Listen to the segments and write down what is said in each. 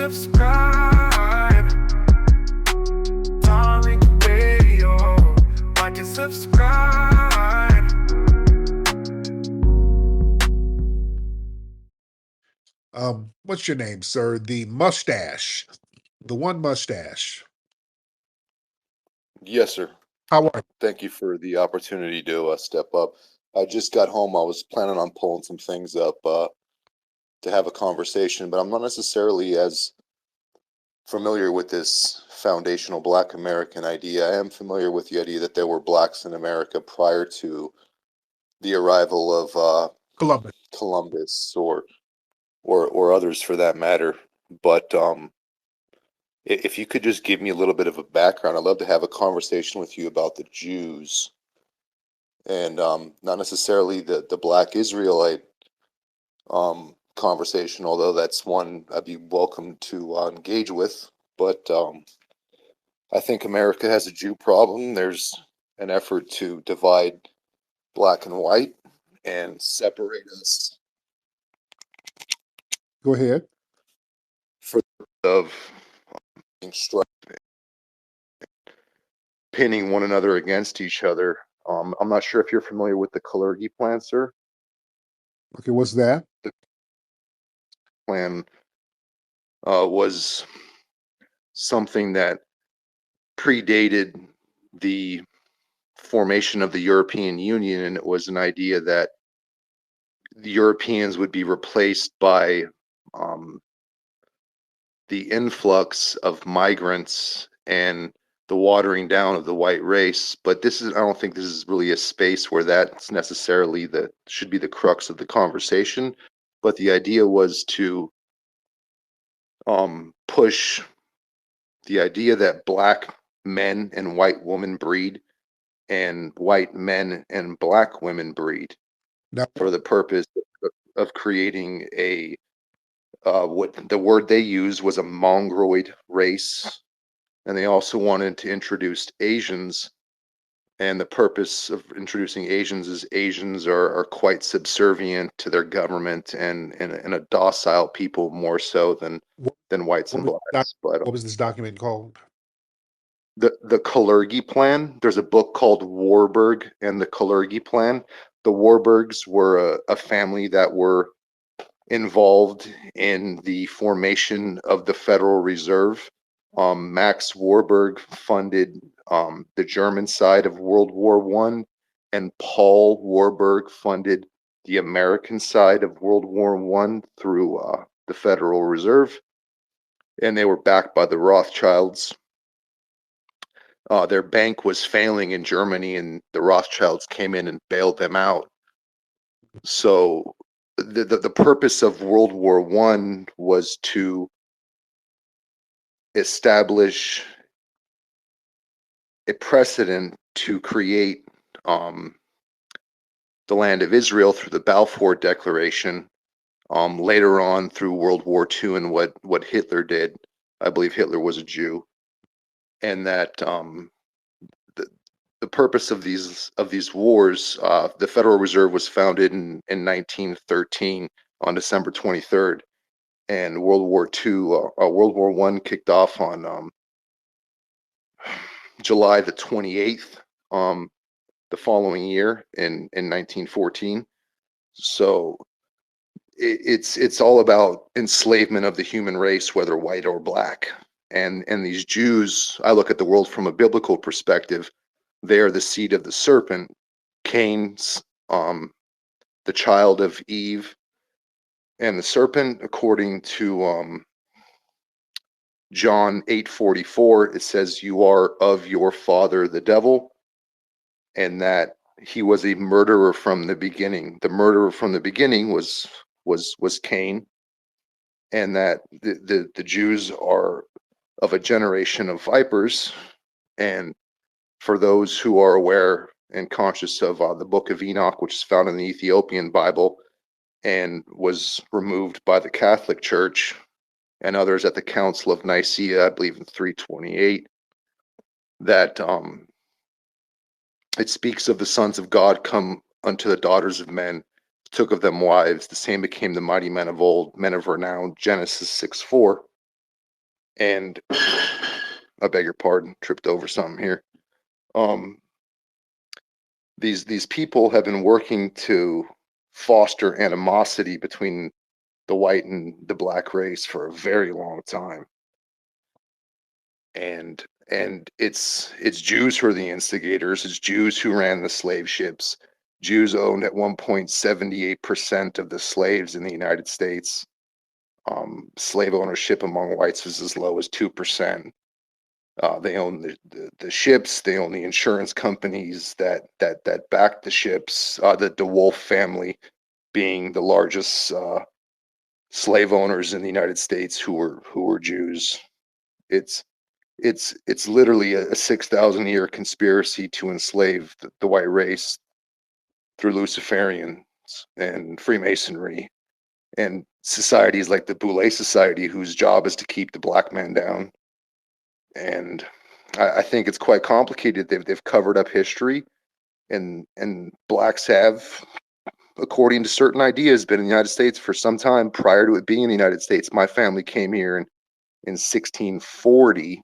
subscribe? Tariq Radio. Like and subscribe. What's your name, sir? The mustache. The one mustache. Yes, sir. How are you? Thank you for the opportunity to step up. I just got home. I was planning on pulling some things up to have a conversation, but I'm not necessarily as familiar with this foundational Black American idea. I am familiar with the idea that there were blacks in America prior to the arrival of Columbus or others for that matter. But if you could just give me a little bit of a background, I'd love to have a conversation with you about the Jews and not necessarily the Black Israelite conversation, although that's one I'd be welcome to engage with. But I think America has a Jew problem. There's an effort to divide black and white and separate us. Go ahead. For of pinning one another against each other. I'm not sure if you're familiar with the Kalergi plan, sir. Okay, what's that? The plan was something that predated the formation of the European Union, and it was an idea that the Europeans would be replaced by the influx of migrants and the watering down of the white race. But I don't think this is really a space where that's necessarily should be the crux of the conversation. But the idea was to push the idea that black men and white women breed and white men and black women breed for the purpose of creating what the word they used was a mongoloid race. And they also wanted to introduce Asians. And the purpose of introducing Asians is Asians are quite subservient to their government and a docile people more so than whites and blacks. But what was this document called? The Kalergi plan. There's a book called Warburg and the Kalergi plan. The Warburgs were a family that were involved in the formation of the Federal Reserve. Max Warburg funded the German side of World War I, and Paul Warburg funded the American side of World War I through the Federal Reserve, and they were backed by the Rothschilds. Their bank was failing in Germany, and the Rothschilds came in and bailed them out. So the purpose of World War I was to establish a precedent to create the land of Israel through the Balfour Declaration. Later on, through World War II and what Hitler did, I believe Hitler was a Jew, and that the purpose of these wars, the Federal Reserve was founded in 1913 on December 23rd, and World War I kicked off on July the 28th, the following year in 1914. So it's all about enslavement of the human race, whether white or black. And these Jews, I look at the world from a biblical perspective. They are the seed of the serpent. Cain's the child of Eve, and the serpent, according to John 8:44, it says, "You are of your father the devil," and that he was a murderer from the beginning. The murderer from the beginning was Cain, and that the Jews are of a generation of vipers. And for those who are aware and conscious of the Book of Enoch, which is found in the Ethiopian Bible and was removed by the Catholic Church and others at the Council of Nicaea, I believe in 328, that it speaks of the sons of God come unto the daughters of men, took of them wives, the same became the mighty men of old, men of renown, Genesis 6:4. And I beg your pardon, tripped over something here. These people have been working to foster animosity between the white and the black race for a very long time. And it's Jews who are the instigators. It's Jews who ran the slave ships. Jews owned at one point 78% of the slaves in the United States. Slave ownership among whites was as low as 2%. They own the ships. They own the insurance companies that back the ships. The Wolf family being the largest slave owners in the United States who were Jews. It's literally a 6,000-year conspiracy to enslave the white race through Luciferians and Freemasonry and societies like the Boule Society, whose job is to keep the black man down. And I think it's quite complicated. They've covered up history, and blacks have, according to certain ideas, been in the United States for some time prior to it being in the United States. My family came here in 1640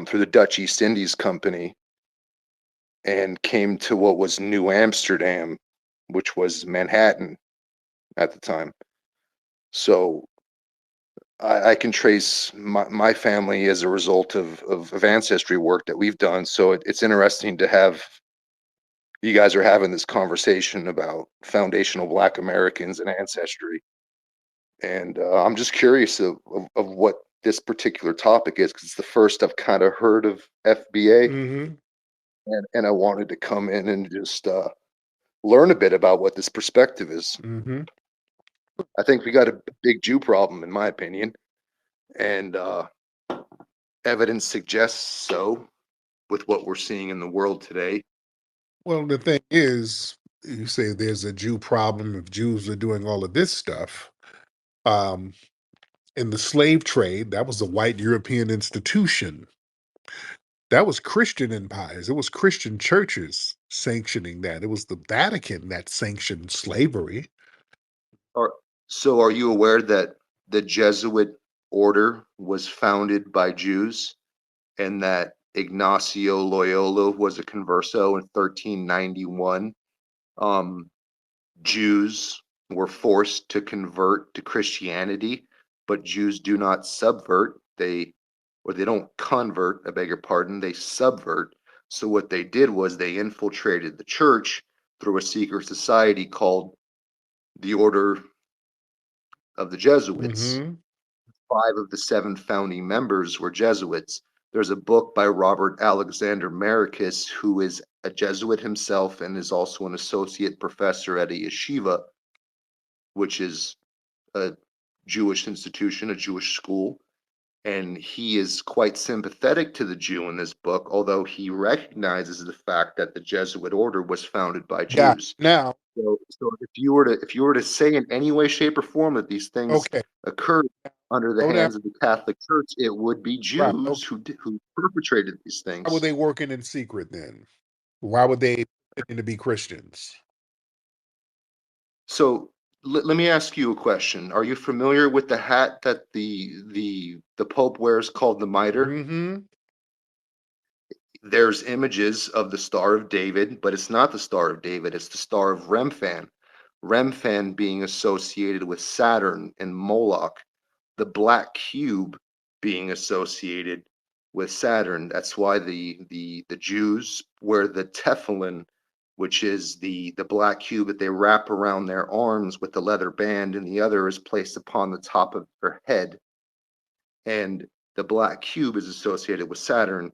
through the Dutch East Indies Company and came to what was New Amsterdam, which was Manhattan at the time. So I can trace my family as a result of ancestry work that we've done. So it's interesting to have you guys are having this conversation about foundational Black Americans and ancestry. And I'm just curious of what this particular topic is, because it's the first I've kind of heard of FBA. Mm-hmm. And I wanted to come in and just learn a bit about what this perspective is. Mm-hmm. I think we got a big Jew problem, in my opinion, and evidence suggests so with what we're seeing in the world today. Well, the thing is, you say there's a Jew problem if Jews are doing all of this stuff. In the slave trade, that was a white European institution. That was Christian empires. It was Christian churches sanctioning that. It was the Vatican that sanctioned slavery. So are you aware that the Jesuit order was founded by Jews and that Ignacio Loyola was a converso in 1391? Jews were forced to convert to Christianity, but Jews do not subvert. They don't convert, I beg your pardon, they subvert. So what they did was they infiltrated the church through a secret society called the Order of the Jesuits. Mm-hmm. 5 of the 7 founding members were Jesuits. There's a book by Robert Alexander Maricus, who is a Jesuit himself and is also an associate professor at a yeshiva, which is a Jewish institution, a Jewish school. And he is quite sympathetic to the Jew in this book, although he recognizes the fact that the Jesuit order was founded by Yeah. Jews. Now, So if you were to say in any way, shape, or form that these things okay, occurred under the slow down. hands of the Catholic Church, it would be Right. Jews Okay. who perpetrated these Why were things. they working in secret then? Why would they pretend to be Christians? So let me ask you a question. Are you familiar with the hat that the Pope wears called the mitre? Mm-hmm. There's images of the Star of David, but it's not the Star of David, it's the Star of Remphan. Remphan being associated with Saturn and Moloch, the black cube being associated with Saturn. That's why the Jews wear the tefillin, which is the black cube that they wrap around their arms with the leather band, and the other is placed upon the top of their head. And the black cube is associated with Saturn.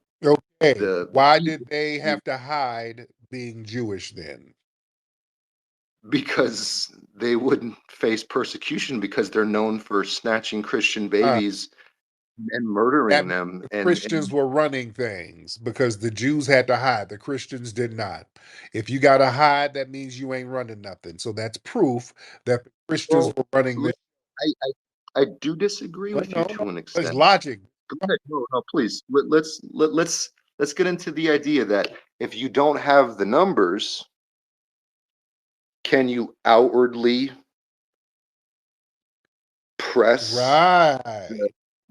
Okay. Why cube, did they have to hide being Jewish then? because they wouldn't face persecution because they're known for snatching Christian babies and murdering That them. the And Christians were running things because the Jews had to hide. The Christians did not. If you got to hide, that means you ain't running nothing. So that's proof that the Christians well, were running this. I do disagree No, with you no, to an it's extent. logic. Go ahead. No, please. Let's get into the idea that if you don't have the numbers, can you outwardly press Right.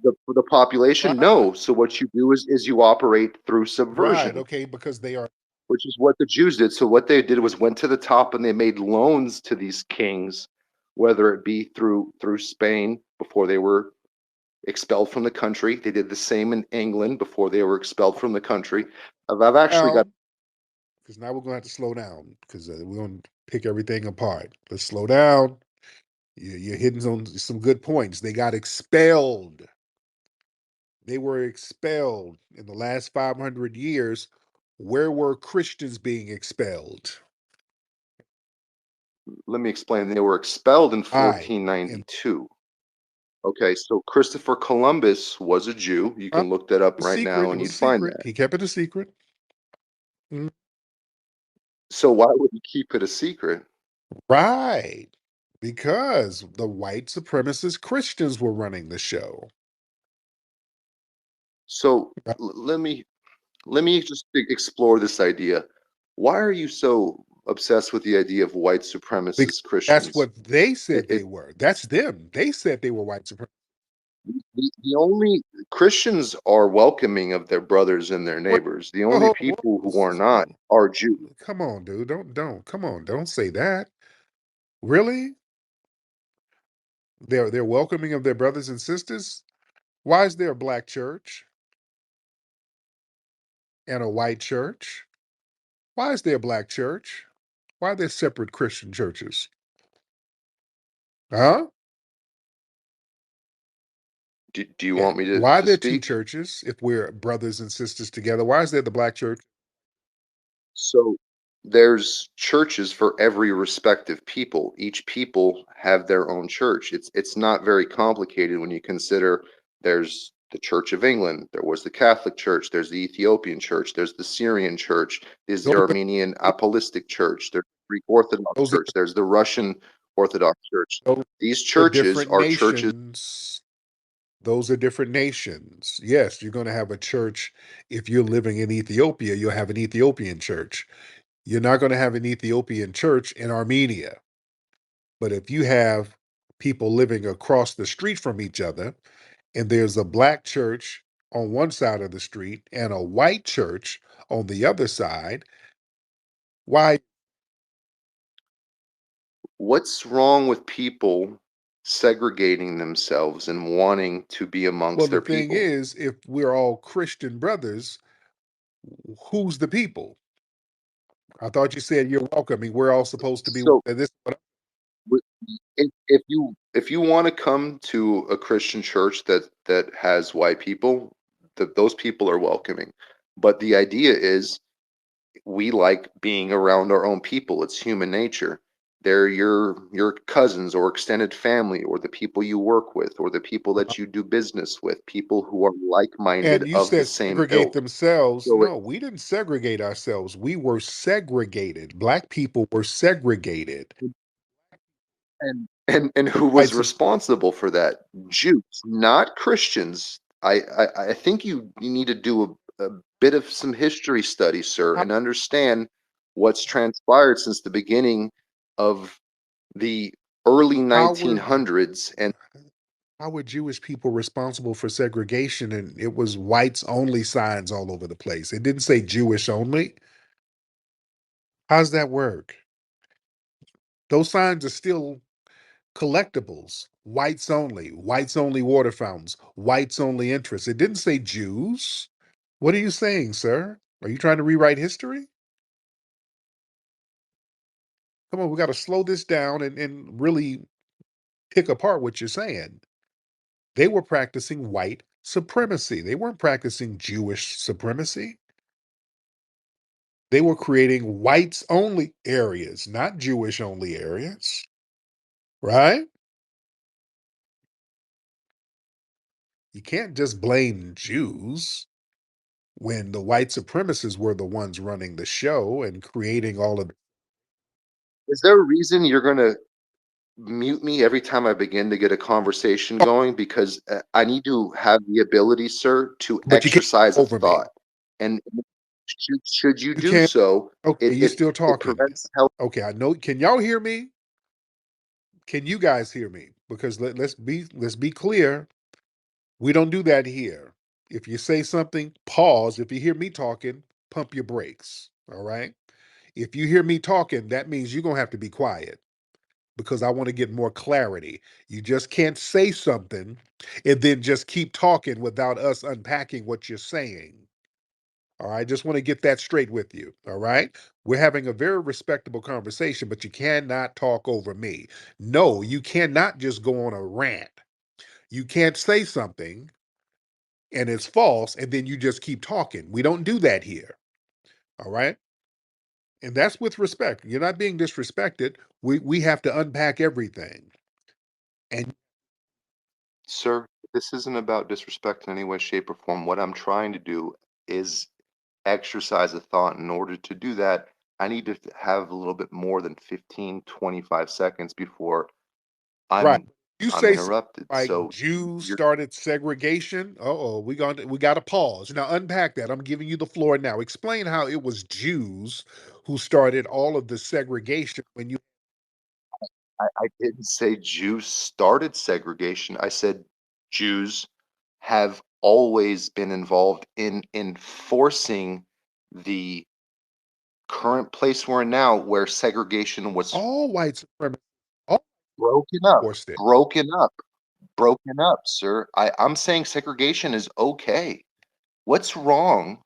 the population? Right. No. So what you do is you operate through Right. subversion, Okay. Because they are. which is what the Jews did. So what they did was went to the top and they made loans to these kings, whether it be through Spain before they were expelled from the country. They did the same in England before they were expelled from the country. I've actually got. Because now we're going to have to slow down because we're going to pick everything apart. Let's slow down. You're hitting on some good points. They got expelled. They were expelled in the last 500 years. Where were Christians being expelled? Let me explain. They were expelled in Right. And 1492. Okay, so Christopher Columbus was a Jew. You can look that up a right secret. now It and was you'd a find secret. that. He kept it a secret. Mm. So why would he keep it a secret? Right. Because the white supremacist Christians were running the show. So Right? let me just explore this idea. Why are you so obsessed with the idea of white Because supremacist that's Christians? what they It, said they it were. That's them. They said they were white supremacists. the only Christians are welcoming of their brothers and their Whoa, neighbors. The only whoa, people who are not whoa. are Jews. Come on, dude. Don't come on. Don't say that. Really? They're welcoming of their brothers and sisters? Why is there a black church and a white church? Why is there a black church? Why are there separate Christian churches? Huh? Do you Yeah. want me Why are to there two speak? churches if we're brothers and sisters together? Why is there the black church? So there's churches for every respective people. Each people have their own church. It's not very complicated when you consider there's the Church of England, there was the Catholic Church, there's the Ethiopian Church, there's the Syrian Church, there's the Those are, Armenian Apostolic Church, there's the Greek Orthodox those are, Church, there's the Russian Orthodox Church. those These are churches different are churches. nations. Those are different nations. Yes, you're going to have a church. If you're living in Ethiopia, you'll have an Ethiopian church. You're not going to have an Ethiopian church in Armenia. But if you have people living across the street from each other, and there's a black church on one side of the street and a white church on the other side, why? What's wrong with people segregating themselves and wanting to be Well, amongst the their thing people? is, if we're all Christian brothers, who's the people? I thought you said you're welcoming. We're all supposed to be So this. w- if you want to come to a Christian church that has white people, those people are welcoming. But the idea is we like being around our own people. It's human nature. They're your cousins or extended family or the people you work with or the people that you do business with, people who are like-minded And you of the said same segregate ilk. themselves. So No, we didn't segregate ourselves. We were segregated. Black people were segregated. and who White was sup- responsible for that? Jews, not Christians. I think you need to do a bit of some history study, sir, how, and understand what's transpired since the beginning of the early how were 1900s. And how were Jewish people responsible for segregation? And it was whites only signs all over the place. It didn't say Jewish only. How's that work? Those signs are still collectibles. Whites only water fountains, whites only interest. It didn't say Jews. What are you saying, sir? Are you trying to rewrite history? Come on, we got to slow this down and really pick apart what you're saying. They were practicing white supremacy. They weren't practicing Jewish supremacy. They were creating whites only areas, not Jewish only areas, right? You can't just blame Jews when the white supremacists were the ones running the show and creating all of. is there a reason you're going to mute me every time I begin to get a conversation going? Because I need to have the ability, sir, to But you can't exercise a over me. thought. And should you You do can't. so, Okay, it you're it still it talking. prevents health. Okay, I know. Can y'all hear me? Can you guys hear me? Because let's be clear. We don't do that here. If you say something, pause. If you hear me talking, pump your brakes. All right. If you hear me talking, that means you're going to have to be quiet because I want to get more clarity. You just can't say something and then just keep talking without us unpacking what you're saying. All right. Just want to get that straight with you. All right. We're having a very respectable conversation, but you cannot talk over me. No, you cannot just go on a rant. You can't say something and it's false and then you just keep talking. We don't do that here. All right. And that's with respect. You're not being disrespected. We have to unpack everything. And Sir, this isn't about disrespect in any way, shape, or form. What I'm trying to do is exercise a thought. In order to do that, I need to have a little bit more than 15, 25 seconds before right. I'm You I'm say something interrupted. like So Jews you're started segregation. Uh-oh, we got to pause. Now unpack that. I'm giving you the floor now. Explain how it was Jews who started all of the segregation when you I didn't say Jews started segregation. I said Jews have always been involved in enforcing the current place we're in now where segregation was all white supremacists all broken up, forced it. broken up, broken up, sir. I'm saying segregation is okay. What's wrong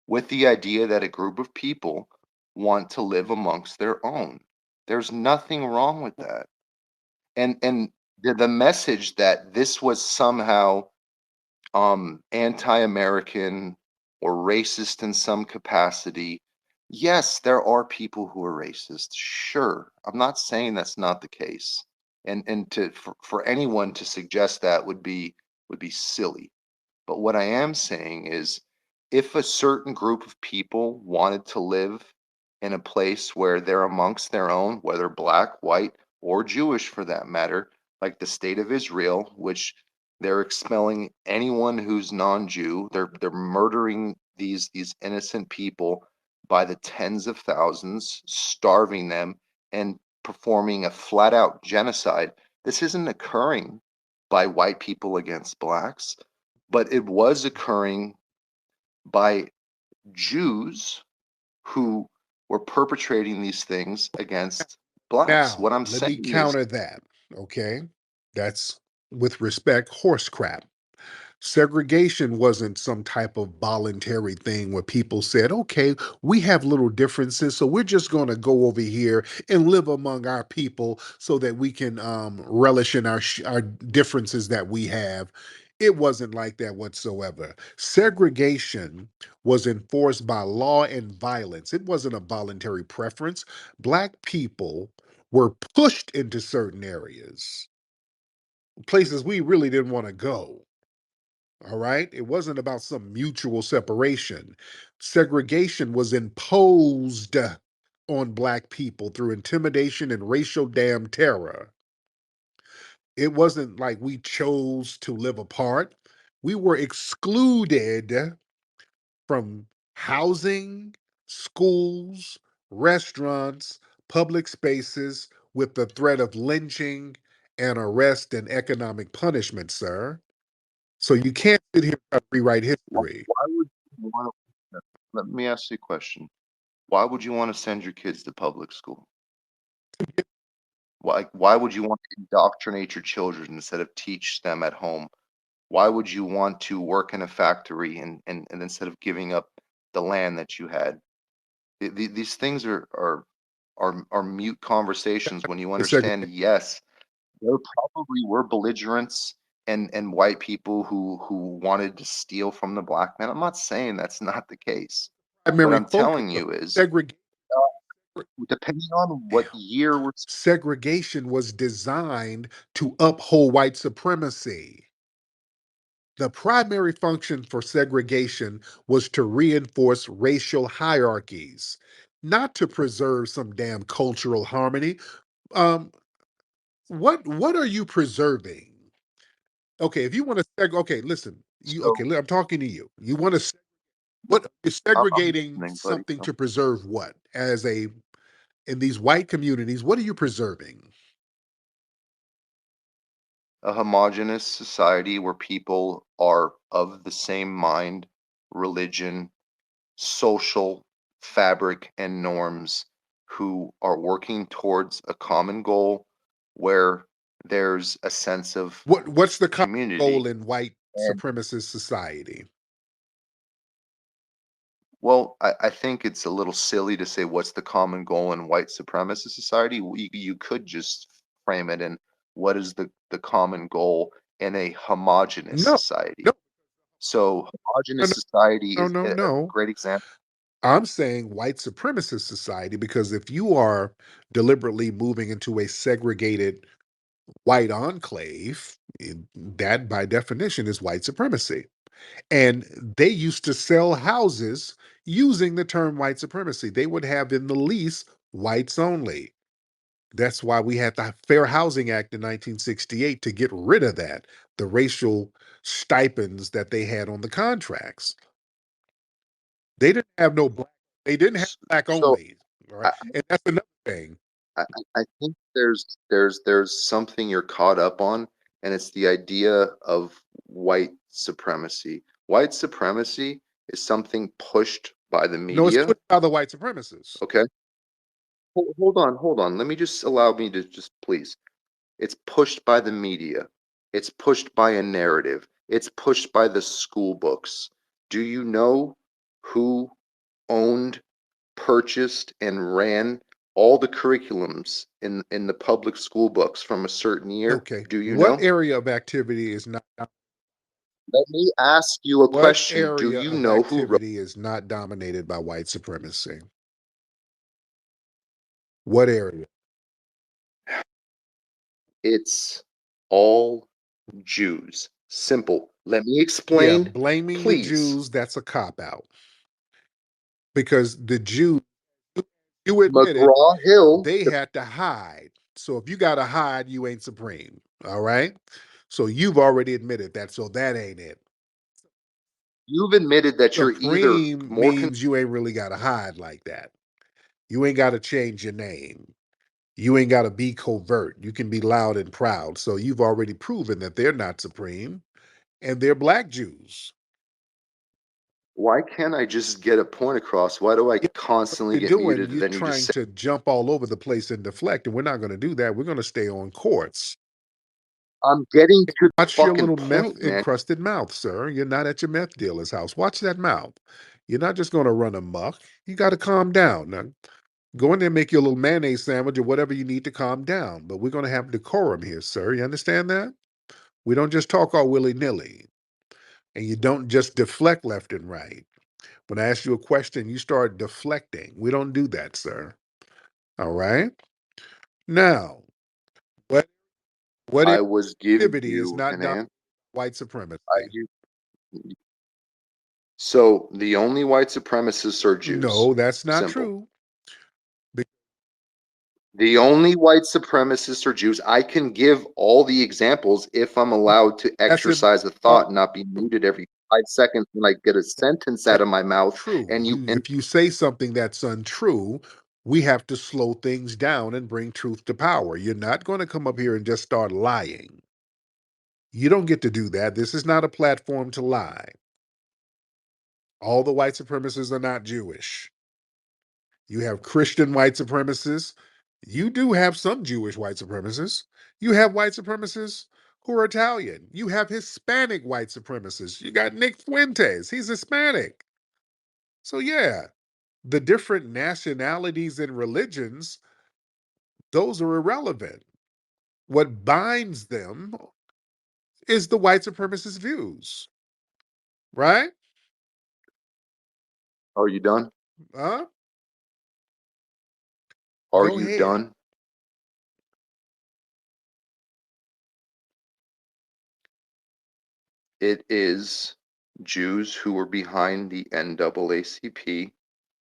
with the idea that a group of people want to live amongst their own? There's nothing wrong with that. And the message that this was somehow anti-American or racist in some capacity. Yes, there are people who are racist. Sure, I'm not saying that's not the case. And for anyone to suggest that would be silly. But what I am saying is if a certain group of people wanted to live in a place where they're amongst their own, whether black, white, or Jewish for that matter, like the state of Israel, which they're expelling anyone who's non-Jew, they're murdering these innocent people by the tens of thousands, starving them and performing a flat out genocide. This isn't occurring by white people against blacks, but it was occurring by Jews who were perpetrating these things against blacks. Now, What I'm let me saying is, counter that. Okay. That's with respect, horse crap. Segregation wasn't some type of voluntary thing where people said, okay, we have little differences, so we're just going to go over here and live among our people so that we can relish in our differences that we have. It wasn't like that whatsoever. Segregation was enforced by law and violence. It wasn't a voluntary preference. Black people were pushed into certain areas, places we really didn't want to go. All right. It wasn't about some mutual separation. Segregation was imposed on Black people through intimidation and racial damn terror. It wasn't like we chose to live apart. We were excluded from housing, schools, restaurants, public spaces with the threat of lynching and arrest and economic punishment, sir. So you can't sit here and rewrite history. why would you want to, let me ask you a question. Why would you want to send your kids to public school? Why would you want to indoctrinate your children instead of teach them at home? Why would you want to work in a factory and instead of giving up the land that you had? These things are mute conversations when you It's understand, yes, there probably were belligerents and white people who wanted to steal from the black man. I'm not saying that's not the case. What primary I'm focus telling of you is, segregation. depending on what Damn. year we're Segregation was designed to uphold white supremacy. The primary function for segregation was to reinforce racial hierarchies, not to preserve some damn cultural harmony. Um, what are you preserving? Okay, if you want to okay, listen, you so okay, I'm talking to you. You want to what is I'm segregating listening, buddy. something to preserve what? As a in these white communities, what are you preserving? a homogenous society where people are of the same mind, religion, social fabric, and norms who are working towards a common goal where there's a sense of What's the common community. goal in white And supremacist society? well, I think it's a little silly to say what's the common goal in white supremacist society. You could just frame it in what is the common goal in a homogenous No, no, society. So no, homogenous society no, is no, a no. great example. I'm saying white supremacist society because if you are deliberately moving into a segregated white enclave, that by definition is white supremacy. And they used to sell houses using the term white supremacy. They would have in the lease whites only. That's why we had the Fair Housing Act in 1968 to get rid of that, the racial stipends that they had on the contracts. They didn't have no black, they didn't have black So only. All right. I, And that's another thing. I think there's something you're caught up on, and it's the idea of white supremacy. White supremacy is something pushed by the No, it's media. pushed by the white supremacists. Okay, hold on. Let me just allow me to just please. It's pushed by the media. It's pushed by a narrative. It's pushed by the school books. Do you know who owned, purchased, and ran all the curriculums in the public school books from a certain year? Okay. Do you What know? area of activity is not Let me ask you a what question. Do area you of know who wrote? activity is not dominated by white supremacy? What area? It's all Jews. Simple. Let me Yeah, explain, blaming the please. Jews, that's a cop out because the Jews, you admitted McGraw Hill, they had to hide. So if you got to hide, you ain't supreme. All right. So you've already admitted that. So that ain't it. you've admitted that you're either Supreme more means you ain't really got to hide like that. You ain't got to change your name. You ain't got to be covert. You can be loud and proud. So you've already proven that they're not supreme and they're black Jews. why can't I just get a point across? Why do I Yeah, constantly you're get doing, muted? you're Then you just trying say, to jump all over the place and deflect, and we're not going to do that. We're going to stay on course. I'm getting to the Watch your fucking little meth point, man. encrusted mouth, sir. You're not at your meth dealer's house. Watch that mouth. You're not just going to run amok. You got to calm down. Now, go in there and make your little mayonnaise sandwich or whatever you need to calm down. But we're going to have decorum here, sir. You understand that? We don't just talk all willy nilly, and you don't just deflect left and right. When I ask you a question, you start deflecting. We don't do that, sir. All right. Now, what what I was giving activity is you not an done answer. white supremacy? So the only white supremacists are Jews. No, that's not Simple. true. The only white supremacists are Jews. I can give all the examples if I'm allowed to That's if exercise a thought and not be muted every 5 seconds when I get a sentence out that's of my mouth. true. And you, You if you say something that's untrue, we have to slow things down and bring truth to power. You're not going to come up here and just start lying. You don't get to do that. This is not a platform to lie. All the white supremacists are not Jewish. You have Christian white supremacists. You do have some Jewish white supremacists. You have white supremacists who are Italian. You have Hispanic white supremacists. You got Nick Fuentes. He's Hispanic. So, yeah, the different nationalities and religions, those are irrelevant. What binds them is the white supremacist views, right? are you done? Huh? Are Go you ahead. done? It is Jews who were behind the NAACP.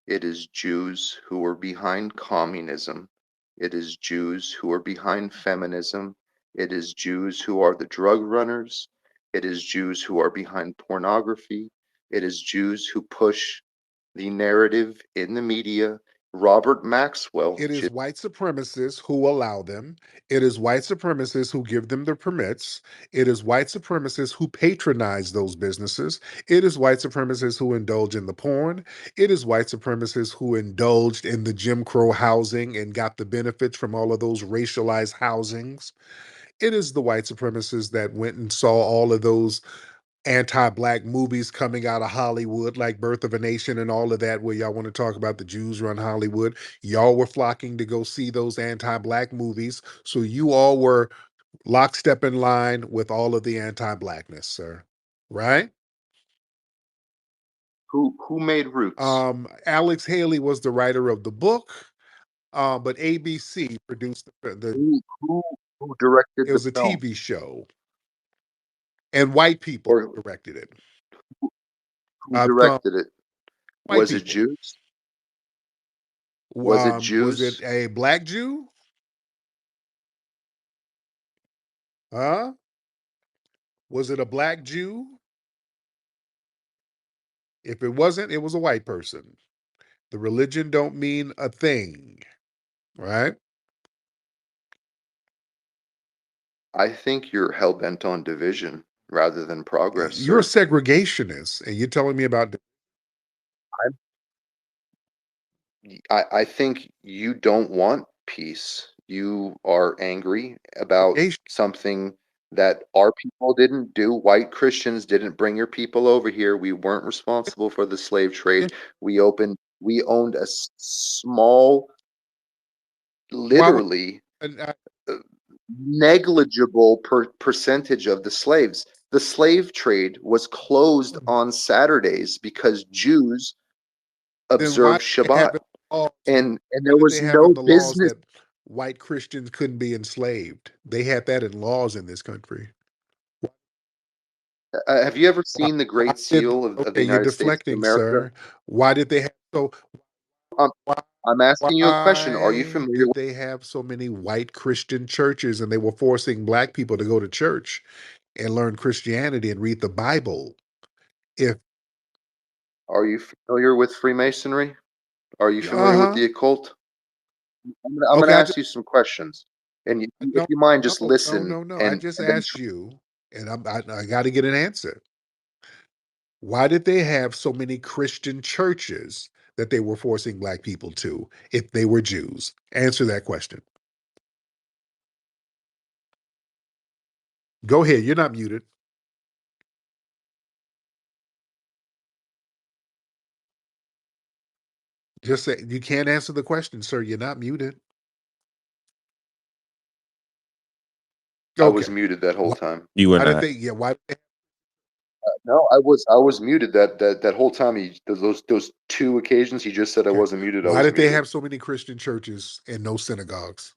It is Jews who are behind communism. It is Jews who are behind feminism. It is Jews who are the drug runners. It is Jews who are behind pornography. It is Jews who push the narrative in the media, Robert Maxwell. It is white supremacists who allow them. It is white supremacists who give them the permits. It is white supremacists who patronize those businesses. It is white supremacists who indulge in the porn. It is white supremacists who indulged in the Jim Crow housing and got the benefits from all of those racialized housings. It is the white supremacists that went and saw all of those anti-black movies coming out of Hollywood, like Birth of a Nation and all of that, where y'all want to talk about the Jews run Hollywood. Y'all were flocking to go see those anti-black movies. So you all were lockstep in line with all of the anti-blackness, sir. Right? Who made Roots? Alex Haley was the writer of the book, but ABC produced Who directed it was the a film? TV show, and white people Or directed it. who directed it? White Was it people. Jews? Was it Was it Jews? a black Jew? Huh? Was it a black Jew? If it wasn't, it was a white person. The religion don't mean a thing, right? I think you're hell-bent on division rather than progress, You're a sir. segregationist, and you're telling me about I think you don't want peace. You are angry about segregation. something that our people didn't do. White Christians didn't bring your people over here. We weren't responsible for the slave trade. We owned a small, Why would literally and, negligible percentage of the slaves. The slave trade was closed on Saturdays because Jews then why observed did they have Shabbat, in the laws? and Why there did was they have in no the laws business. that white Christians couldn't be enslaved? They had that in laws in this country. Have you ever Why, seen the why Great did Seal of the okay? You're United States of deflecting, America? sir. Why did they have so? Um, Why, I'm asking you a question. Are you why familiar did with? they have so many white Christian churches, and they were forcing black people to go to church and learn Christianity and read the Bible? If Are you familiar with Freemasonry? Are you familiar with uh-huh. the occult? I'm gonna Okay, ask you some questions, and if no, you mind, just no, no, listen, no, no. I and just then asked you, and I got to get an answer. Why did they have so many Christian churches that they were forcing black people to if they were Jews? Answer that question. Go ahead. You're not muted. Just say you can't answer the question, sir. You're not muted. I was Okay. muted that whole Why, time. You were why did not. they? Yeah. Why? No, I was muted that whole time. Those two occasions he just said I Okay. wasn't muted. I Why was did they muted. have so many Christian churches and no synagogues?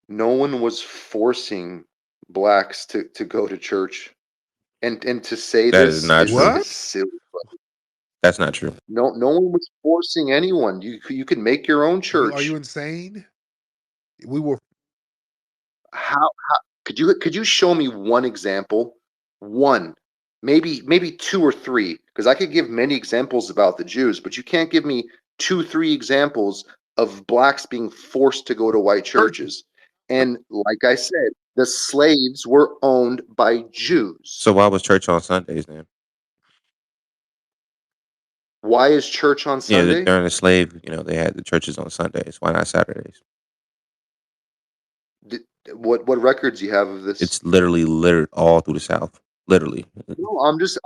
No one was forcing blacks to go to church, and to say That is this not true. is What? silly. That's not true. No one was forcing anyone. You can make your own Are you church. insane? We were. How could you show me one example? One, maybe two or three, because I could give many examples about the Jews, but you can't give me 2, 3 examples of blacks being forced to go to white churches. And like I said, the slaves were owned by Jews. So why was church on Sundays then? Why is church on Yeah, Sunday? during the slave, they had the churches on Sundays. Why not Saturdays? What records you have of this? It's literally littered all through the South. Literally. No, I'm just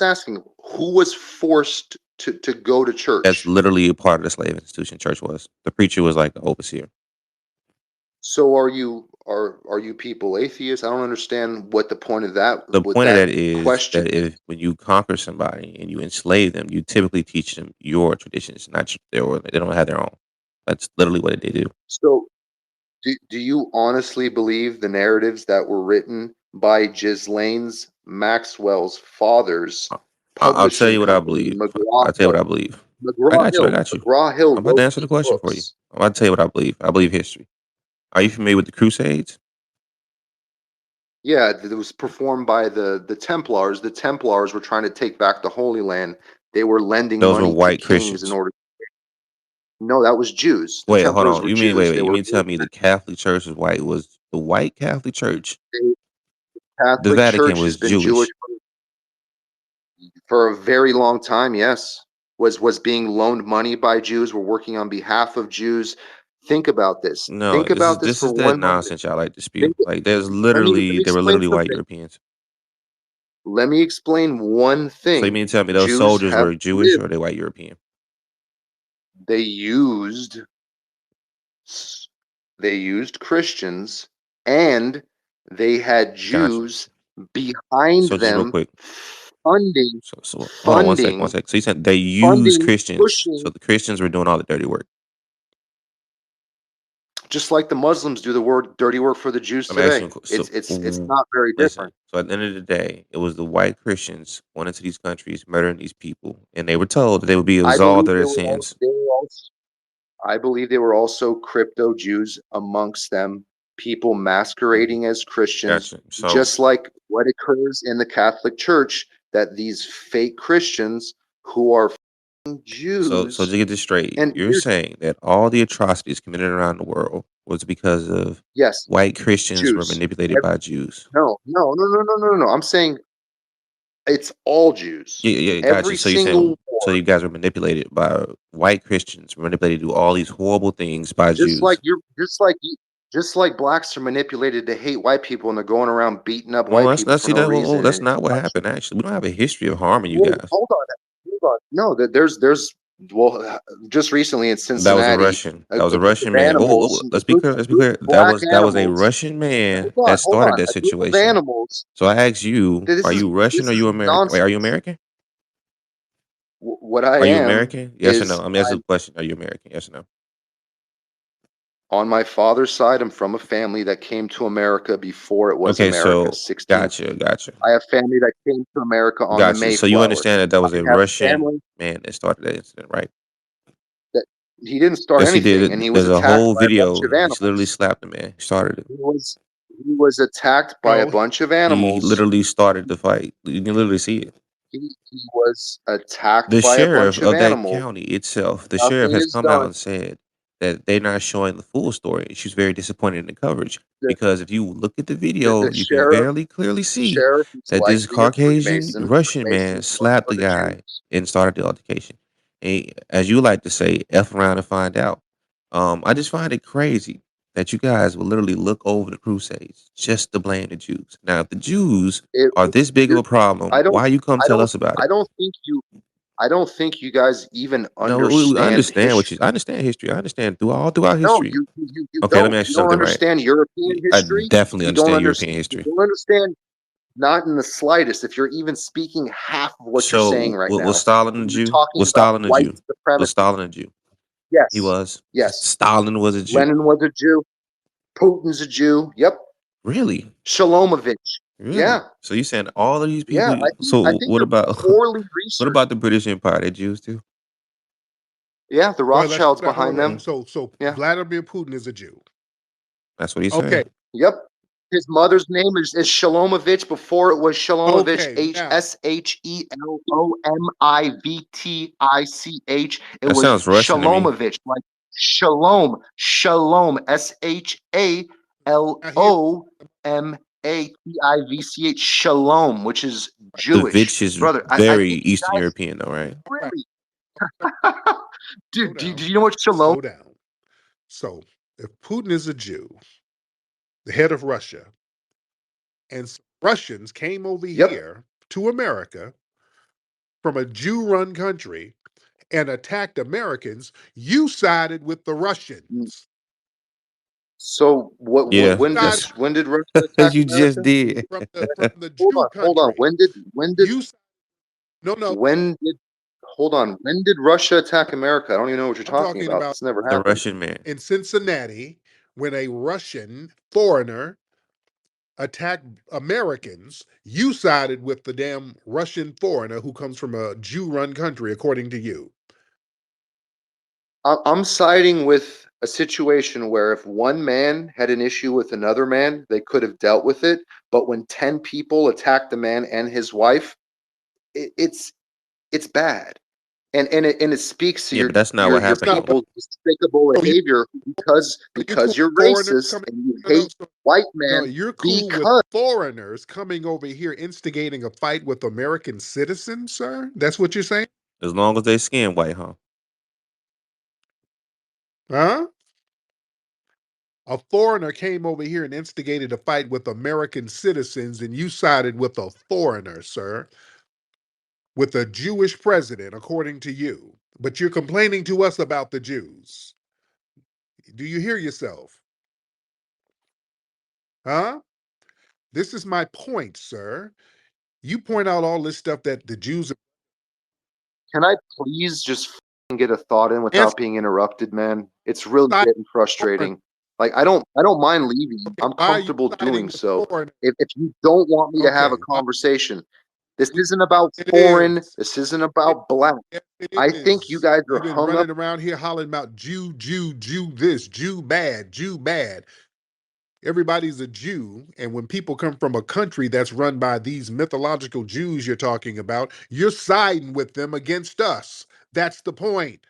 asking who was forced to go to That's church. literally a part of the slave institution. Church was. The preacher was like the overseer. So are you people atheists? I don't understand what the point of that The with point of that that is question. that when you conquer somebody and you enslave them, you typically teach them your traditions, not their. They don't have their own. That's literally what they do. So do you honestly believe the narratives that were written by Ghislaine's Maxwell's father's I'll tell publishing you what I company, believe. McGraw I'll tell you what Hill? I believe. I McGraw got you. I Hill. got you. McGraw Hill I'm about to wrote answer the these question for you. books. I'm about to tell you what I believe. I believe history. Are you familiar with the Crusades? Yeah, it was performed by the Templars. The Templars were trying to take back the Holy Land. They were lending Those were money to white kings in Christians. order. No, that was Jews. The Wait, hold Templars on. were You mean Jews. wait? They You were mean tell me the Catholic Church was white? Was the white Catholic Church? the The Catholic Vatican Church has was been Jewish Jewish. for a very long time. Yes, was being loaned money by Jews. Were working on behalf of Jews. Think about this. No, Think about this this for is that 100. nonsense y'all like to spew. Think, Like there's let me there were explain literally white something. Europeans. Let me explain one So you thing. mean to tell me those Jews soldiers have were Jewish lived. or they white European? They used they used Christians, and they had Gotcha. Jews behind So just real them quick. funding, So hold on one second, one funding, second. So you said they use funding, Christians. So pushing, the Christians were doing all the dirty work. just like the Muslims do the dirty work for the Jews I'm asking today. you. It's not very Listen. different. So at the end of the day, it was the white Christians going into these countries, murdering these people, and they were told that they would be I absolved believe of they their were all, sins. they were also I believe they were also crypto Jews amongst them, people masquerading as Christians, Gotcha. So just like what occurs in the Catholic Church, that these fake Christians who are so Jews, to get this straight, and you're here's, saying that all the atrocities committed around the world was because of yes, white Christians were Jews. manipulated by Jews. No, no, no, no, no, no, no. I'm saying it's all Jews. Yeah, gotcha. Every So you're saying single so war, you guys were manipulated by white Christians, were manipulated to do all these horrible things by just like Jews. you're, just like blacks are manipulated to hate white people, and they're going around beating up Oh, white that's people not for see no that. reason. That's And not what happened. Actually, we don't have a history of harming you wait, guys. hold on. No, that there's well, just recently in That was a Cincinnati, Russian. a That was a group of Russian man. animals, Let's be clear. a Let's be group clear. of black That was a animals. Russian man that Hold started on, that a group of situation. animals. So I ask you, are you Russian or This are you is American? Wait, are you nonsense. American? What I Are you am American? Yes or no? is I'm asking I'm a question. Are you American? Yes or no? on my father's side. I'm from a family that came to America before it was Okay, America. so 16. gotcha. I have family that came to America on the So you Mayflower. understand that that I was a have Russian family man that started that incident, right? that he didn't start Yes, he anything, and did. he was There's a attacked whole by a bunch video. of He literally animals. slapped the man. He started it. He was attacked by a No, bunch of He animals. literally started the fight. You can literally see it. He was attacked The by a sheriff bunch of of that animals. county itself, the sheriff Nothing has is come out done. and said that they're not showing the full story. She's very disappointed in the coverage The, because if you look at the the, video, the you can sheriff, very clearly the see sheriff is that this likely a Caucasian Freemason. Russian man Freemasons look slapped for the the guy Jews. and started the altercation. And as you like to say, F around and find out. I just find it crazy that you guys will literally look over the Crusades just to blame the Jews. Now, if the Jews It, are this big of you, a problem, I don't, why you come I tell don't, us about I it? don't think you, I don't think you guys even No, I understand understand what history. you. I understand history. I understand throughout No, history. you Okay, let don't. me ask you You don't something. Right, understand European I history. definitely You don't understand European understand. You history. don't understand. Not in the slightest. If you're even speaking half of what you're saying So, right was now, Stalin a when you're Jew? talking Was about Stalin a white Jew? Was supremacy, Stalin a Jew? He yes, was. yes. Stalin was a Jew. Lenin was a Jew. Putin's a Jew. Yep. Really? Shalomovich. Really? Yeah, So you saying all of these yeah. people? I So think what you're about poorly what researched. about the British Empire? They Jews too? Yeah, the well, let's Rothschilds hold behind them. on. So Yeah. Vladimir Putin is a Jew. That's what he's Okay, saying. Yep. His mother's name is Shalomovich before it was Shalomovich. okay. Now, Shhelomivich. It That was sounds Russian to me. Shalomovich, like Shalom, Shalom, now here, Shalomovich, Shalom, which is The Jewish, Vitch is brother. I very think you Eastern guys European, though, right? right, really, slow dude. Do down, you know what Shalom? slow down. So, if Putin is a Jew, the head of Russia, and some Russians came over Yep. here to America from a Jew-run country and attacked Americans, you sided with the Russians. So what? You Yeah, sided that's When did Russia attack as you just America? did. from the Hold Jew on, hold on. country. You no, When did hold on? When did Russia attack America? I don't even know what you're I'm talking talking about. about This never The happened. Russian man. in Cincinnati when a Russian foreigner attacked Americans, you sided with the damn Russian foreigner who comes from a Jew-run country, according to you. I'm siding with a situation where if one man had an issue with another man, they could have dealt with it. But when 10 people attack the man and his wife, it's it's bad. And it speaks to Yeah, but that's not what your happened though. people's despicable So behavior you're cool because you're with foreigners racist coming. and you No, no, hate white no, men you're cool with because foreigners coming over here instigating a fight with American citizens, sir? That's what you're saying? As long as they skin white, huh? Huh? A foreigner came over here and instigated a fight with American citizens, and you sided with a foreigner, sir, with a Jewish president, according to you. But you're complaining to us about the Jews. Do you hear yourself? Huh? This is my point, sir. You point out all this stuff that the Jews can I please just get a thought in are without being interrupted, man? It's really siding getting with foreigners. frustrating. Like I don't mind leaving. Okay, I'm why are you comfortable siding doing with so. foreigners? If you don't want me to have a Okay, conversation, this isn't about it foreign. is. This isn't about black. Yes, I it think you is. guys are You've been hung up. running around here hollering about Jew, Jew, Jew this, Jew bad, Jew bad. Everybody's a Jew. And when people come from a country that's run by these mythological Jews you're talking about, you're siding with them against us. That's the point.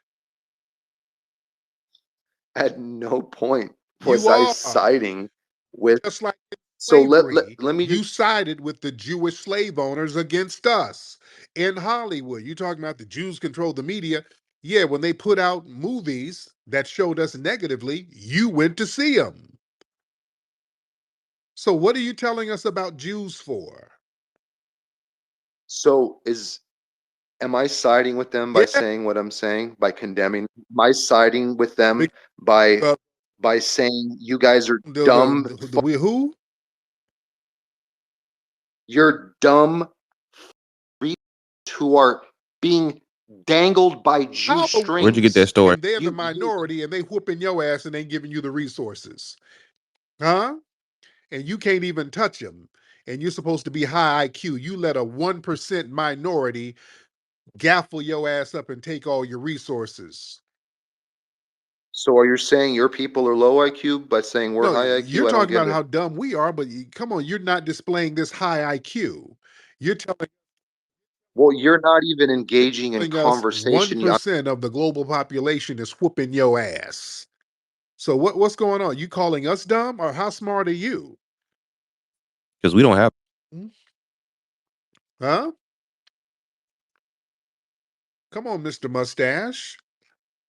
At no point You was I are. siding with. Just like in So slavery, let me just. you sided with the Jewish slave owners against us. In Hollywood, you talking about the Jews control the media. Yeah, when they put out movies that showed us negatively, you went to see them. So what are you telling us about Jews for? So am I siding with them by Yeah, saying what I'm saying, by condemning? Am I siding with them by the saying you guys are the dumb? we who? You're dumb who are being dangled by How Where'd you get that G-strings. story? and they're the You minority and they whooping your ass and ain't giving you the resources, huh? And you can't even touch them. And you're supposed to be high IQ. You let a 1% minority gaffle your ass up and take all your resources. so are you saying your people are low IQ by saying we're No, high you're IQ? I don't talking get about it. how dumb we are, but come on, you're not displaying this high IQ. You're telling, Well, you're not even you're engaging in telling us conversation. 1% of the global population is whooping your ass. So what's going on? You calling us dumb or how smart are you? Because we don't have. Hmm? Huh? Come on, Mr. Mustache.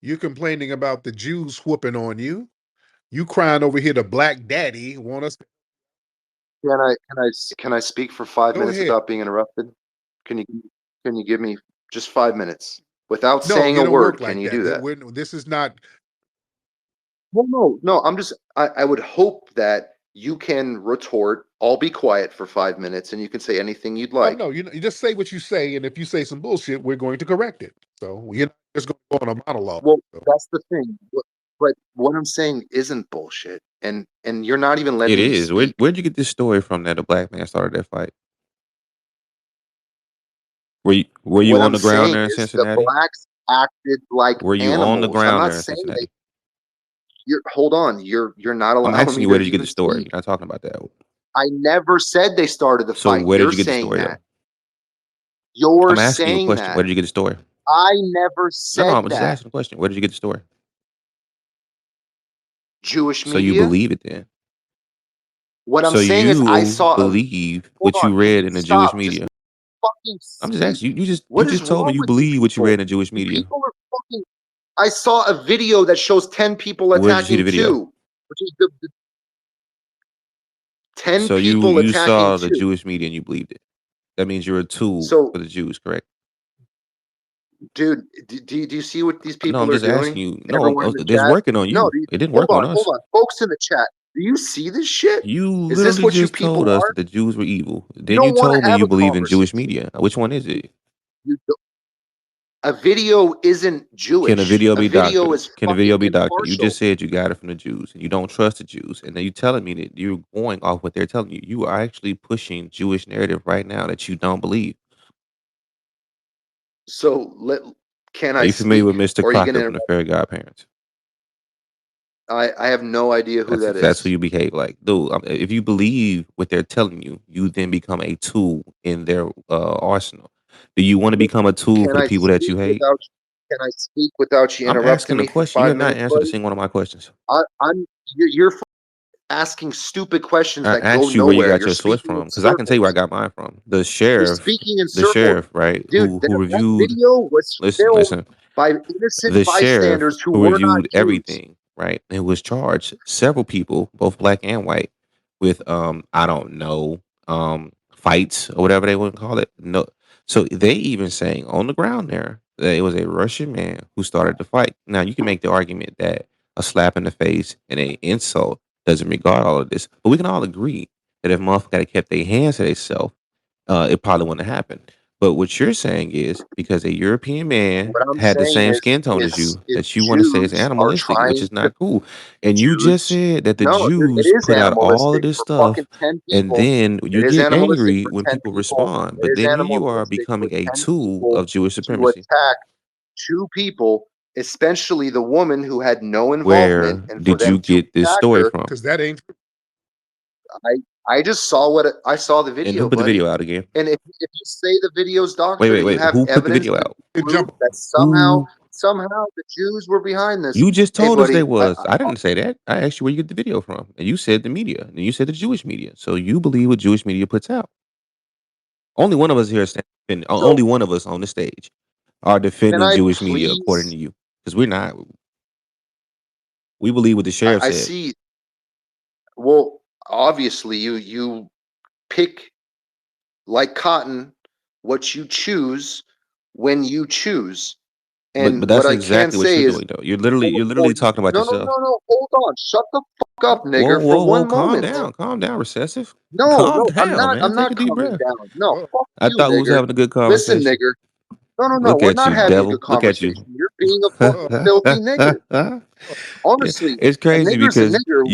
You're complaining about the Jews whooping on you. You crying over here, the black daddy want us to Can I speak for 5 minutes ahead. without being interrupted? Can you can you give me just 5 minutes without No, saying it a don't work word? Can like you that. do that? This is not. Well, no. I would hope that you can retort. I'll be quiet for 5 minutes and you can say anything you'd Oh like. no, you just say what you say, and if you say some bullshit, we're going to correct it. So you're not just going to go on a monologue. Well, So, that's the thing. But what I'm saying isn't bullshit. And you're not even It letting me is. speak. Where'd you get this story from that a black man started that fight? Were you What on I'm the ground saying there in is the Cincinnati? blacks acted like Were you on the animals. I'm ground not there in saying that Cincinnati? hold on, you're not I'm allowing asking me you to where did you get the even story? speak. You're not talking about that. I never said they started the So fight. where did You're you get the saying story that. though? You're I'm asking you a saying question. that. Where did you get the story? I never No, said I'm just that. asking a question. Where did you get the story? Jewish So you media? believe it then? What I'm So saying is I you saw a believe hold what on, you read in the Jewish stop. Just media? fucking I'm just speak. asking you. You What is just told me wrong you with you believe what you read people? in the Jewish You media. people are fucking I saw a video that shows 10 people Where did you see the attacking video? two, which is the 10 So you people you attacking saw the two. Jewish media and you believed it. That means you're a tool So, for the Jews, correct? dude, do you see what these No, I'm people are just asking doing? you. No, Everyone in the it's chat? working on No, you. It didn't hold work on on, us. folks in the chat. Do you see this shit? You Is this literally what you just told people us are? that the Jews were evil. You Then you don't want told to me have you a believe in Jewish conversation. media. Which one is it? You A video isn't Can a Jewish. video A be video doctored? is Can a fucking video be doctored? You impartial. just said you got it from the Jews and you don't trust the Jews. And then you telling me that you're going off what they're telling you. You are actually pushing Jewish narrative right now that you don't believe. So can Are I you familiar with speak? Mr. Or are you Crocker gonna from the Fairy Godparents? I have no idea who that That's who is. you behave like. Dude, if you believe what they're telling you, you then become a tool in their arsenal. Do you want to become a tool for Can the I people that speak you hate? without? Can I speak without you I'm interrupting asking a me for question. You 5 have not minutes, answered a buddy? single one of my questions. I'm you're asking stupid questions I that go asked you where you nowhere. got You're your source speaking in from, because I can tell you where I circles. got mine from. You're speaking in The circles, sheriff, right? dude. Who That reviewed? video was filmed Listen. by innocent The sheriff bystanders who who were not reviewed Jews. everything, right? And was charged several people, both black and white, with I don't know, fights or whatever they would call it. No, so they even saying on the ground there that it was a Russian man who started the fight. Now you can make the argument that a slap in the face and an insult doesn't regard all of this, but we can all agree that if motherfucker had kept their hands to themselves, it probably wouldn't have happened. But what you're saying is because a European man What I'm had the saying same skin tone as is you, is that you want to say is Jews are animalistic, which trying is to not cool. And you just Jews. said that the No, it Jews is put out all of animalistic this for fucking stuff, 10 and people. then you It is get animalistic angry for when 10 people people. respond. It But is then here you are animalistic for becoming a 10 tool people of Jewish to supremacy. attack two people, especially the woman who had no involvement, Where and for did them you to get this attack story her. from? Because that ain't I just saw I saw the And who video, put the buddy. video out again? And if you say the video's Wait, doctored wait, and you wait. have Who put the evidence video to out? prove jump. that Who? somehow the Jews were behind this, You just hey told us they buddy, was. I didn't say that. I asked you where you get the video from, and you said the media, and you said the Jewish media. So you believe what Jewish media puts out. Only one of us here, so only one of us on the stage, are can defending I Jewish media according please? to you, because we're not. We believe what the sheriff I said. see. Well, obviously you pick like cotton what you choose when you choose. But And what that's I can exactly what say you're is, doing, though. You're literally talking about no, no, yourself. no, no, hold on. Shut the fuck up, Whoa, nigger, for whoa, whoa! one Calm moment. down, recessive. No, Calm no, down, man. I'm Take a not deep calming breath. down. No, Well, fuck I you, thought we was nigger. having a good Listen, conversation. nigger. No, no, no, Look we're at not you, having a devil. good Look at you. conversation. You're being a well, fucking filthy nigger. well, Honestly, It's a crazy nigger's a because nigger.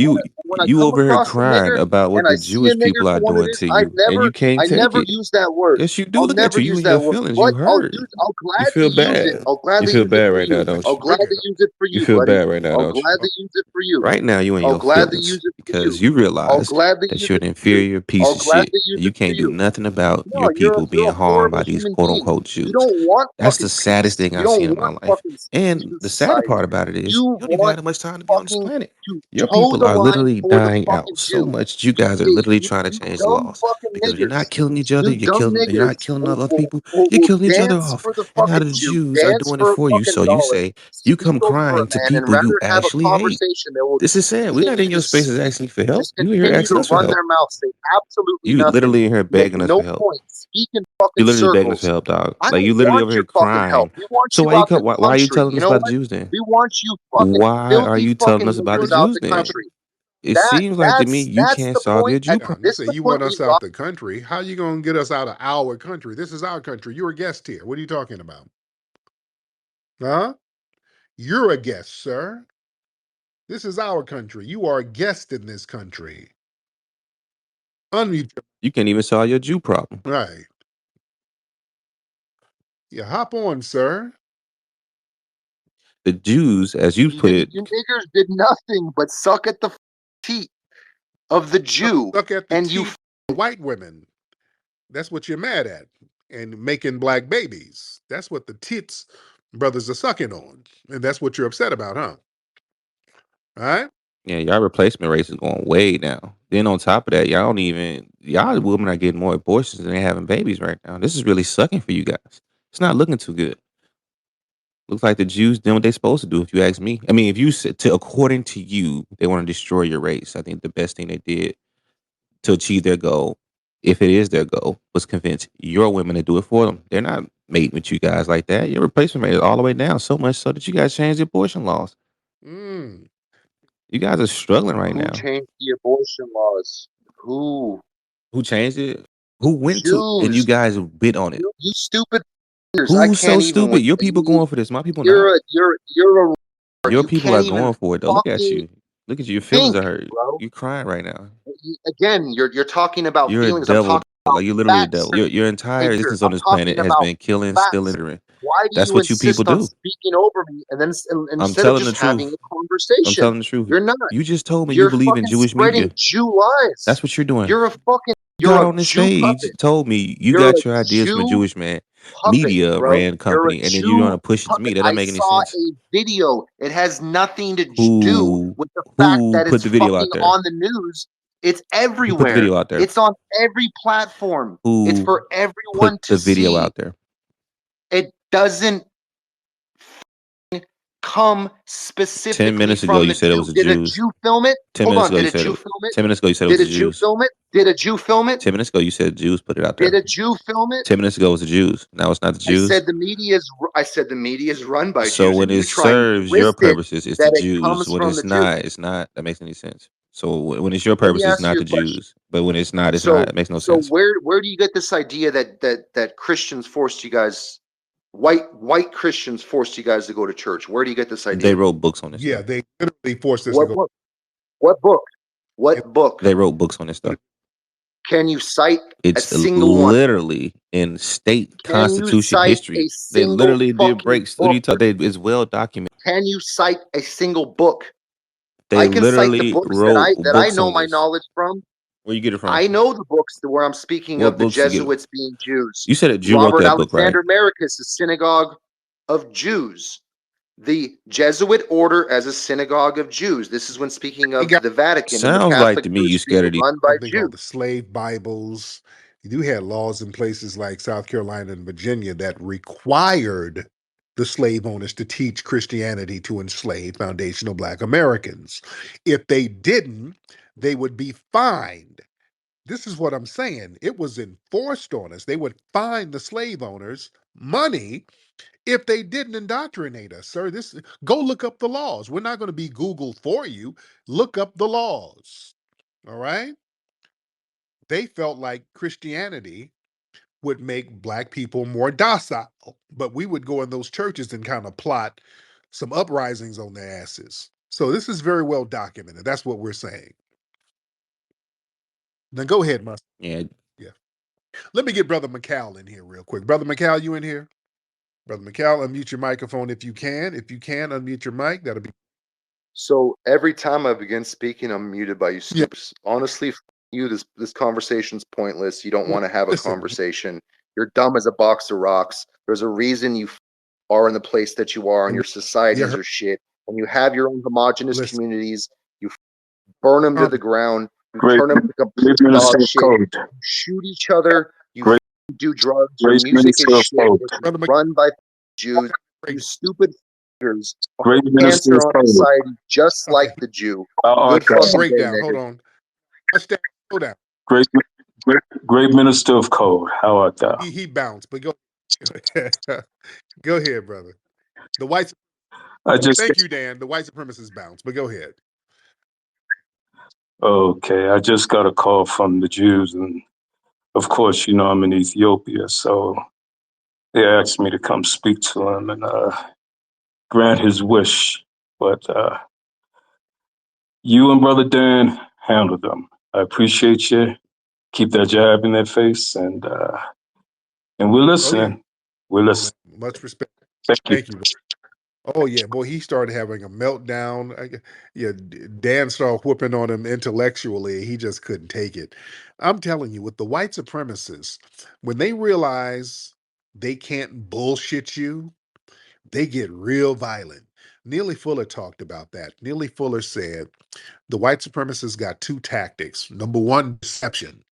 When I you come over here across a crying nigger about what and I the see a Jewish nigger people for are what it doing is, to you, and you can't I take never it. use that word. Yes, you do. I'll Look at never you. You use and your that word. feelings. You But hurt. I'll You gladly feel use it. bad. I'll You gladly feel use it bad for right now, you. like don't I'll you? swinging. gladly use it for You you, feel buddy. bad right now, I'll don't you? gladly use it for you. Right now, you in I'll your gladly feelings use it for you. because you I'll realize gladly that use you're it an for you. inferior piece I'll of shit, gladly use and it you for can't do you. nothing about No, your people you're being a harmed by horrible these human quote being. unquote You Jews. don't want That's the fucking saddest peace. thing You I've don't seen in my want life. fucking And peace in the sadder society. part about it is You you don't even want have that much time to be on this fucking planet. to Your toe people the are line literally for the dying out fucking so Jew. much. You guys are Hey, literally trying to you change the dumb laws fucking because you're not niggers. killing each other. You dumb You're not niggers killing will, other will, people. will, You're will killing each other dance off. for the And now fucking the Jew, Jews are dance doing it for a for you. fucking So you dollar, say you speak come over a crying to man, and people you rather have a actually hate. conversation that will This is sad. We're not continue in to your spaces asking for help. just You here continue asking to us for run help. their mouth, say absolutely You nothing, literally in here make begging us no for help. point, speak in You fucking literally begging us for circles. help, dog. I Like you don't literally want over your here fucking help. crying. We want So you out the why are you country. telling You us know about the what? Jews then? We want you fucking Why are filthy you telling fucking us about the niggers out Jews the then? country. It That seems like to me you that's can't the solve your point. Jew And Yeah, problem. you this is say the you point want we us out lost. the country. How you gonna get us out of our country? This is our country. You're a guest here. What are you talking about? Huh? You're a guest, sir. This is our country. You are a guest in this country. Unmute. You can't even solve your Jew problem. Right. Yeah, hop on, sir. The Jews, as you put it, You niggers did nothing but suck at the teat of the Jew, Suck at the and you teeth of white women. That's what you're mad at. And making black babies. That's what the tits brothers are sucking on. And that's what you're upset about, huh? All right? yeah, y'all replacement rates is going way down. Then on top of that, y'all women are getting more abortions than they having babies right now. This is really sucking for you guys. It's not looking too good. Looks like the Jews doing what they're supposed to do, if you ask me. I mean, if you said according to you, they want to destroy your race. I think the best thing they did to achieve their goal, if it is their goal, was convince your women to do it for them. They're not mating with you guys like that. Your replacement rate is all the way down, so much so that you guys changed the abortion laws. Mm. You guys are struggling right who now. changed the abortion laws? Who? Who changed it? Who went to and you Jews. guys bid on it? You stupid niggers. I Who's so can't even stupid? with Your people you. going for this. My people not. You're a Your you people can't are even going for it though. Look at fucking you. Look at you. Your feelings think, are hurt. bro. You're crying right now. Again, you're talking about You're a feelings. I'm devil. talking about Like you're literally a facts, devil. Your entire nigger. existence on I'm this talking planet has about been killing, stealing, facts. and Why do that's you what you people insist on do. speaking over me and then I'm instead of telling the just having truth. a I'm conversation? telling the truth. You're not. You just told me you You're believe in fucking Jewish spreading media. Jew lies. That's what you're doing. You're a fucking. You You're got a on this Jew stage, puppet. told me you You're a got your ideas from a Jew. Jewish man, media bro. ran You're a company, and then you want to push it to me. puppet. That I doesn't make any saw sense. a video. It has nothing to do Who with the fact that put it's the video fucking out there? on the news. It's Who put the video everywhere. out there? It's on every platform. It's Who for put everyone to the video see. out there? It doesn't come 10 specifically minutes ago, from you the said it Jew. was the Did a Jews. Jew film it? 10 Hold minutes on. ago, Did you a said Jew it. film it? 10 minutes ago, you said it was Did the a Jew Jews. film it? Did a Jew film it? 10 minutes ago, you said Jews put it out there. Did a Jew film it? 10 minutes ago, it was the Jews. Now it's not the I Jews. said the media is. I said the media is run by So Jews, when and you it try and serves your twist it purposes, it's the that it Jews. comes When from it's the Jews. not, it's not. That makes any sense. So when it's your Let me purpose, it's ask not you the a question. Jews. But when it's not, it's So, not. It makes no so sense. where do you get this idea that Christians forced you guys, white Christians forced you guys to go to church? Where do you get this They idea? wrote books on this Yeah, stuff. they literally forced us to What go. book? What book? What book? They wrote books on this stuff. Can you cite a It's single one? literally in state Can you constitution cite history. a They single literally did fucking breaks. What are book? you talking? It's well documented. Can you cite a single book? They I can cite the literally books wrote that I books know on my this. knowledge from. Where you get it from? I know the books where I'm speaking What of the books you get? Jesuits being Jews. You said a Jew wrote Robert that book, right? Alexander Maricus, a synagogue of Jews. The Jesuit order as a synagogue of Jews. This is when speaking They of got the Vatican and the Sounds like Catholic to me Church you scared of being these. run by something called the Jews. slave Bibles. You had laws in places like South Carolina and Virginia that required the slave owners to teach Christianity to enslaved foundational Black Americans. If they didn't, they would be fined. This is what I'm saying. It was enforced on us. They would fine the slave owners money if they didn't indoctrinate us, sir. Go look up the laws. We're not going to be Google for you. Look up the laws. All right? They felt like Christianity would make Black people more docile, but we would go in those churches and kind of plot some uprisings on their asses. So this is very well documented. That's what we're saying. Now go ahead, Mus. Yeah. Yeah. Let me get Brother McCall in here real quick. Brother McCall, you in here? Brother McCall, unmute your microphone if you can. If you can, unmute your mic. That'll be. So every time I begin speaking, I'm muted by you Yeah. snoops. Honestly, you this conversation's pointless. You don't want to have a Listen. conversation. You're dumb as a box of rocks. There's a reason you are in the place that you are, and your societies are shit. And you have your own homogenous Listen. communities. You burn them to the ground. You Great, turn them to complete great dog minister of shit. code. You shoot each other. You Great, do drugs. Your great music minister is of shit. code. It's Brother run by Jews. You stupid fuckers are Great a minister cancer of on code. society, just like Okay. the Jew. How art Good thou? fucking day, Breakdown. Hold niggas. on. Touchdown. Slow down. Great, great minister of code. How art thou? He bounced, but go. Go ahead, brother. The white. Thank you, Dan. The white supremacists bounce, but go ahead. Okay, I just got a call from the Jews, and of course, you know I'm in Ethiopia, so they asked me to come speak to him and grant his wish. But you and Brother Dan handled them. I appreciate you. Keep that jab in their face, and we're listening. We're listening. Much respect. Thank you. Thank you. Oh yeah, boy, he started having a meltdown. Yeah, Dan started whooping on him intellectually. He just couldn't take it. I'm telling you, with the white supremacists, when they realize they can't bullshit you, they get real violent. Neely Fuller talked about that. Neely Fuller said the white supremacists got two tactics. Number one, deception.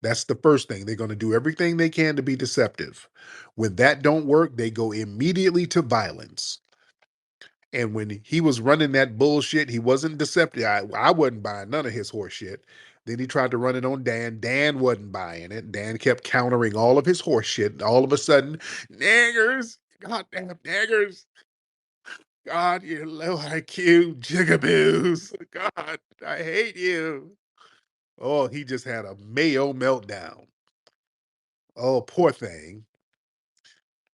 That's the first thing. They're going to do everything they can to be deceptive. When that don't work, they go immediately to violence. And when he was running that bullshit, he wasn't deceptive. I wasn't buying none of his horse shit. Then he tried to run it on Dan. Dan wasn't buying it. Dan kept countering all of his horse shit. All of a sudden, niggers, goddamn niggers. God, you're low IQ jigaboos. God, I hate you. Oh, he just had a Mayo meltdown. Oh, poor thing.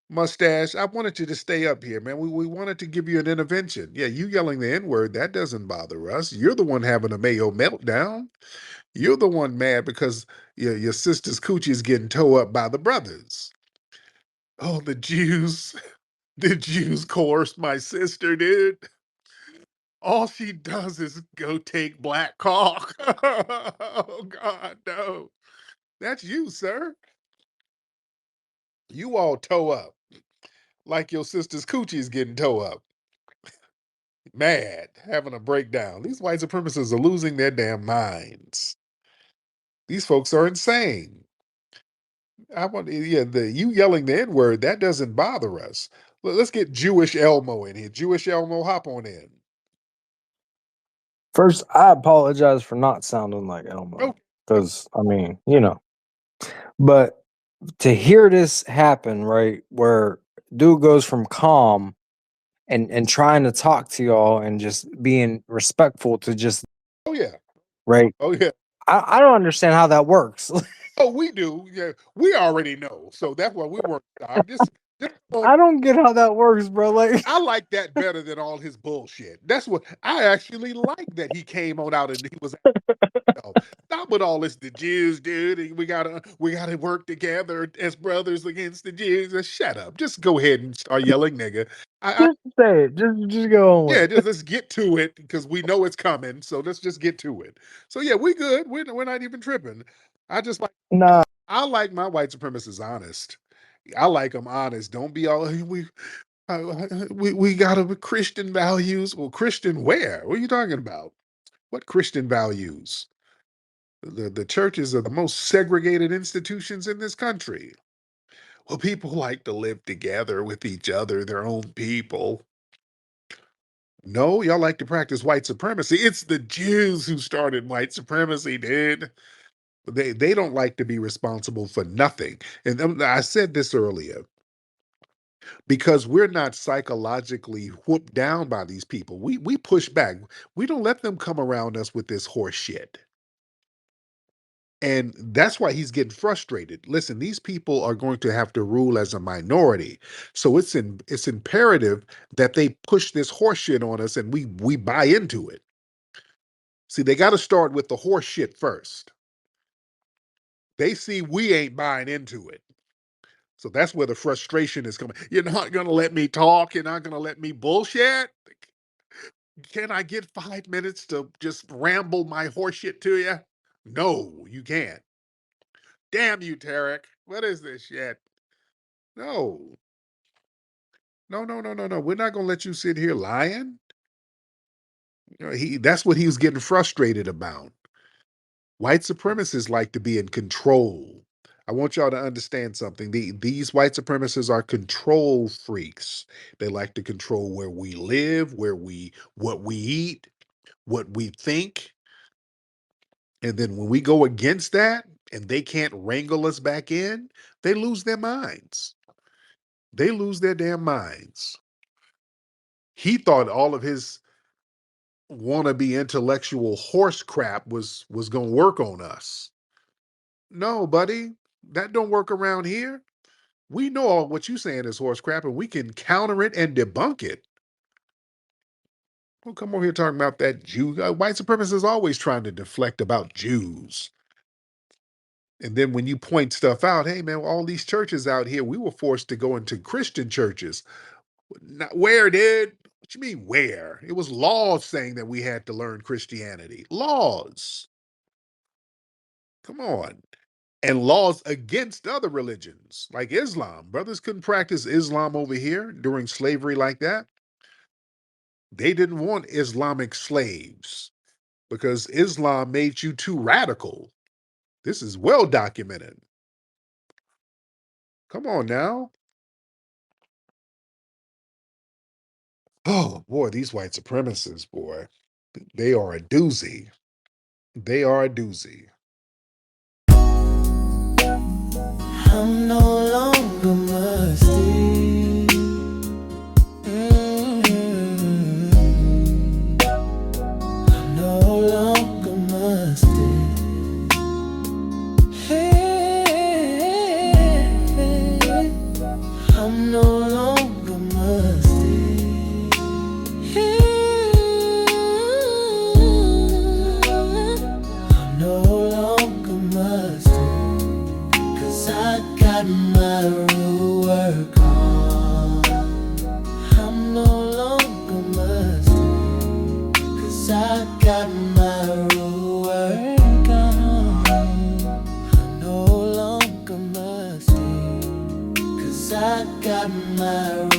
Mustache, I wanted you to stay up here, man. We wanted to give you an intervention. Yeah, you yelling the N-word, that doesn't bother us. You're the one having a Mayo meltdown. You're the one mad because your sister's coochie is getting towed up by the brothers. Oh, the Jews. The Jews coerced my sister, dude. All she does is go take black cock. Oh, God, no. That's you, sir. You all toe up like your sister's coochie is getting toe up. Mad, having a breakdown. These white supremacists are losing their damn minds. These folks are insane. You yelling the N-word, that doesn't bother us. Let's get Jewish Elmo in here. Jewish Elmo, hop on in. First, I apologize for not sounding like Elmo. Okay. Because, I mean, you know. But to hear this happen, right, where dude goes from calm and trying to talk to y'all and just being respectful to just, Oh, yeah. right? Oh, yeah. I don't understand how that works. Oh, we do. Yeah, we already know. So that's why we weren't shocked. I don't get how that works, bro. Like, I like that better than all his bullshit. That's what I actually like, that he came on out and he was stop with all this, the Jews, dude. And we gotta work together as brothers against the Jews. Shut up. Just go ahead and start yelling, nigga. just say it. Just go on with it. Just let's get to it because we know it's coming. So let's just get to it. So yeah, we good. We're not even tripping. I just like I like my white supremacists honest. I like them honest. Don't be all we got a Christian values. Well, Christian where? What are you talking about? What Christian values? The churches are the most segregated institutions in this country. Well, people like to live together with each other, their own people. No, y'all like to practice white supremacy. It's the Jews who started white supremacy, dude. They don't like to be responsible for nothing. And I said this earlier, because we're not psychologically whooped down by these people. We push back. We don't let them come around us with this horse shit. And that's why he's getting frustrated. Listen, these people are going to have to rule as a minority. So it's imperative that they push this horse shit on us and we buy into it. See, they got to start with the horse shit first. They see we ain't buying into it. So that's where the frustration is coming. You're not going to let me talk. You're not going to let me bullshit. Can I get 5 minutes to just ramble my horseshit to you? No, you can't. Damn you, Tariq. What is this shit? No. No. We're not going to let you sit here lying. You know, that's what he was getting frustrated about. White supremacists like to be in control. I want y'all to understand something. These white supremacists are control freaks. They like to control where we live, what we eat, what we think. And then when we go against that and they can't wrangle us back in, they lose their minds. They lose their damn minds. He thought all of his wannabe intellectual horse crap was going to work on us. No, buddy, that don't work around here. We know all what you saying is horse crap, and we can counter it and debunk it. Don't come over here talking about that Jew. White supremacists always trying to deflect about Jews. And then when you point stuff out, hey man, all these churches out here, we were forced to go into Christian churches. Where, dude? What you mean where? It was laws saying that we had to learn Christianity. Laws. Come on. And laws against other religions, like Islam. Brothers couldn't practice Islam over here during slavery like that. They didn't want Islamic slaves because Islam made you too radical. This is well documented. Come on now. Oh boy, these white supremacists, boy, they are a doozy. They are a doozy. I'm no longer musty. I'm no longer musty. Hey, I'm no longer musty. I'm no longer musty. 'Cause I got my real work on. I'm no longer musty. 'Cause I got my real work on. I'm no longer musty. got my